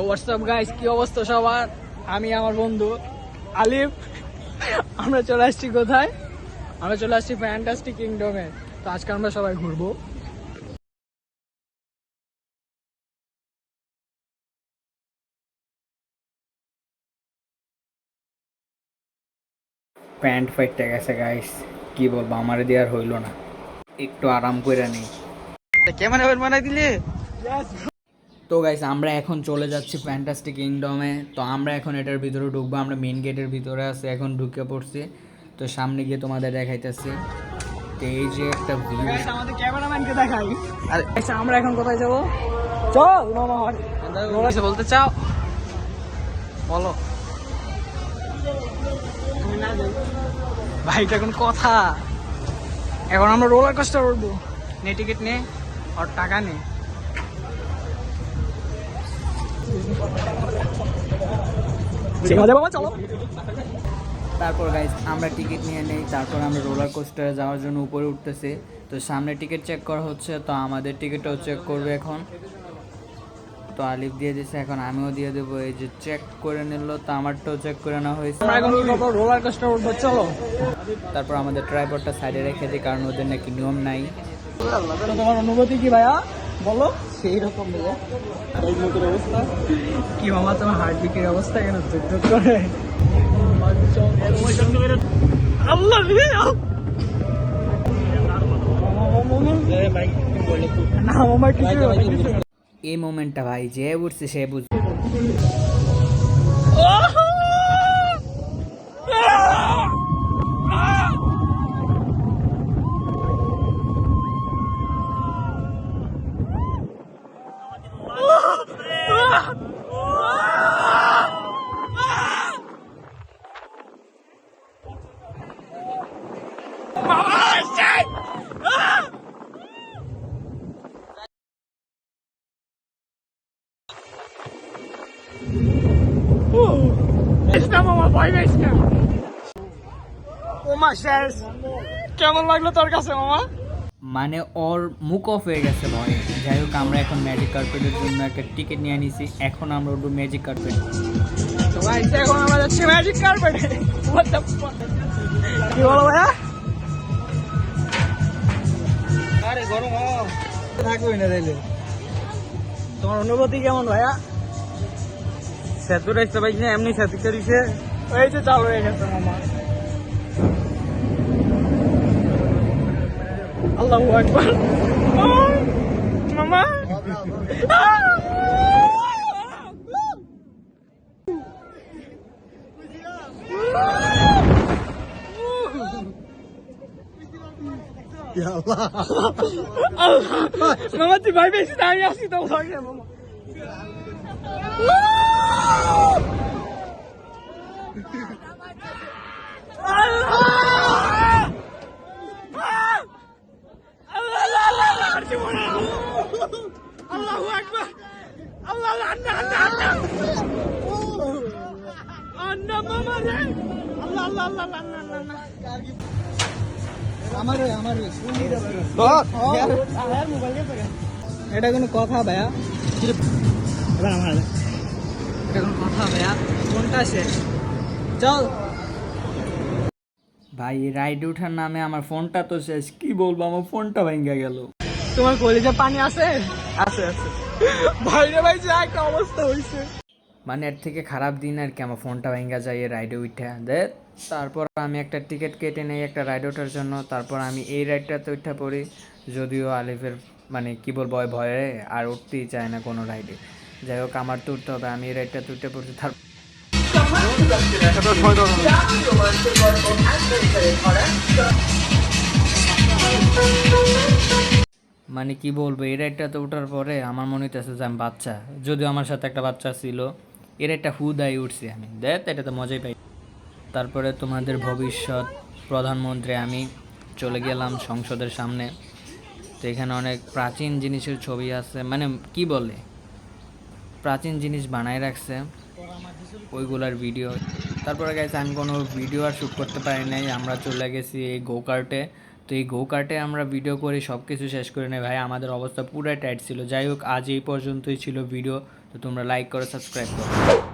WhatsApp guys, কি অবস্থা সবার? আমি আমার বন্ধু আলিফ, আমরা চলে আসছি কোথায়? আমরা চলে আসছি ফ্যান্টাস্টিক কিংডমে। তো আজকে আমরা সবাই ঘুরবো। প্যান্ট ফাইটটা গেছে গাইস, কি বলবো, আমার দিয়ে আর হইলো না, একটু আরাম করে নেই। ক্যামেরা বানাই দিলে। তো গাইস, আমরা এখন চলে যাচ্ছি ফ্যান্টাস্টিক কিংডমে। তো আমরা এখন এটার ভিতরে ঢুকবো, আমরা মেইন গেটের ভিতরে আছি, এখন ঢুকে পড়ছি। তো সামনে গিয়ে তোমাদের দেখাইতেছি। তো এই যে একটা ভিউ, আমাদের ক্যামেরাম্যানকে দেখাই। আর আমরা এখন কোথায় যাবো? চল মামা, বলতে চাও বলো ভাই, এটা কোন কথা? এখন আমরা রোলার কোস্টার উঠবো, নে টিকিট নে আর টাকা নে। তারপর গাইজ আমরা টিকিট নিয়ে নেই, তারপর আমরা রোলার কোস্টারে যাওয়ার জন্য উপরে উঠতেছি। তো সামনে টিকিট চেক করা হচ্ছে, তো আমাদের টিকিটটাও চেক করবে এখন। তো আলিফ দিয়ে দিছে, এখন আমিও দিয়ে দেবো। এই যে চেক করে নিল, তো আমারটাও চেক করে নেওয়া হয়েছে। রোলার কোস্টার উঠবো, চলো। তারপর আমাদের ট্রাইপডটা সাইডে রেখে দিই, কারণ ওদের নাকি নিয়ম নাই। তোমার অনুভূতি কি ভাইয়া বলো? সেই রকম অবস্থা কি মামা, তোমার হার্টবিটের অবস্থা কেন ধুক করে? আল্লাহ এই মোমেন্টটা ভাই যে বুঝছে সে বুঝছে। কেমন লাগলো তোর কাছে মামা? মানে ওর মুখ অফ হয়ে গেছে ভয়। যাই হোক, আমরা এখন ম্যাজিক কার্পেটের জন্য একটা টিকিট নিয়ে নিছি, এখন আমরা উঠবো ম্যাজিক কার্পেট। এখন আমরা যাচ্ছি ম্যাজিক কার্পেটে। কি বলো ভাইয়া? আরে গরম থাকবেই না তাইলে। তোমার অনুভূতি কেমন ভাইয়া? সেতু রাখতে পারছি না, এমনি সেতু করিছে। ওই যে চালু হয়ে গেছে মামা। আল্লাহু আকবার মামা। মামা তুই ভাই বেশি আমি আসি তো মামা। আল্লাহু আকবার, আল্লাহ আন্না আন্না আন্না আন্না মামা রে, আল্লাহ আল্লাহ আল্লাহ আন্না আন্না। এটা কোনো কথা ভাইয়া? এটা কোনো কথা ভাইয়া? কোনটা শেষ? চল ভাই, রাইড উঠার নামে আমার ফোনটা তো শেষ। কি বলবো, আমার ফোনটা ভেঙে গেল। তোমার কলেজে পানি আছে? আছে আছে ভাই রে ভাই, যা একটা অবস্থা হয়েছে। মানে এর থেকে খারাপ দিন আর কি, আমার ফোনটা ভেঙে যায় এই রাইডে উঠে দে। তারপর আমি একটা টিকিট কেটে নেই একটা রাইড ওঠার জন্য। তারপর আমি এই রাইডটাতে উঠে পড়ি, যদিও আলিফের মানে কি বলবো ভয়ে আর উঠতেই চায় না কোনো রাইডে। যাই হোক, আমার তো উঠতে হবে, আমি এই রাইডটাতে উঠে পড়ছি। তারপর মানে কি বলবো, এই রাইডটাতে ওঠার পরে আমার মনে হইতেছে যে আমি বাচ্চা, যদিও আমার সাথে একটা বাচ্চা ছিল। এর একটা হুদাই উঠছি আমি, দেখ এটা তো মজাই পাই। তারপরে তোমাদের ভবিষ্যৎ প্রধানমন্ত্রী আমি চলে গেলাম সংসদের সামনে। তো এখানে অনেক প্রাচীন জিনিসের ছবি আছে, মানে কি বলে প্রাচীন জিনিস বানায় রাখছে, ওইগুলার ভিডিও। তারপরে গেছে আমি কোনো ভিডিও আর শ্যুট করতে পারি নাই, আমরা চলে গেছি এই গো কার্টে। তো এই গো কার্টে আমরা ভিডিও করে সব কিছু শেষ করে নেই ভাই, আমাদের অবস্থা পুরাই টাইট ছিল। যাই হোক, আজ এই পর্যন্তই ছিল ভিডিও। তো তোমরা লাইক করো, সাবস্ক্রাইব করো।